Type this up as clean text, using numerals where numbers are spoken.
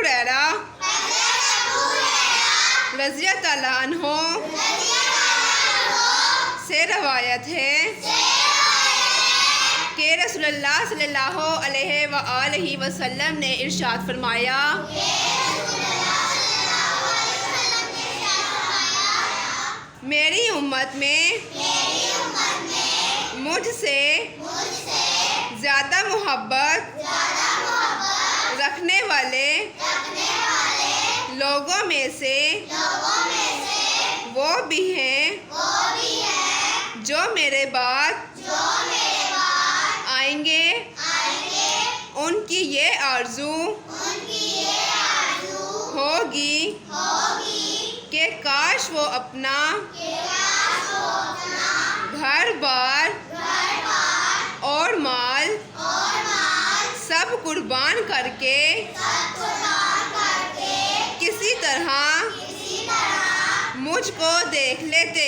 हुरैरा रज़ियल्लाहु अन्हु से रवायत है कि रसूलुल्लाह सल्लल्लाहु अलैहि वसल्लम ने इरशाद फरमाया, मेरी उम्मत में मुझसे ज़्यादा मोहब्बत रखने वाले लोगों में से वो भी हैं जो मेरे बाद आएंगे। उनकी ये आरज़ू होगी कि काश वो अपना घर बार और माल सब कुर्बान करके किसी तरह मुझको देख लेते।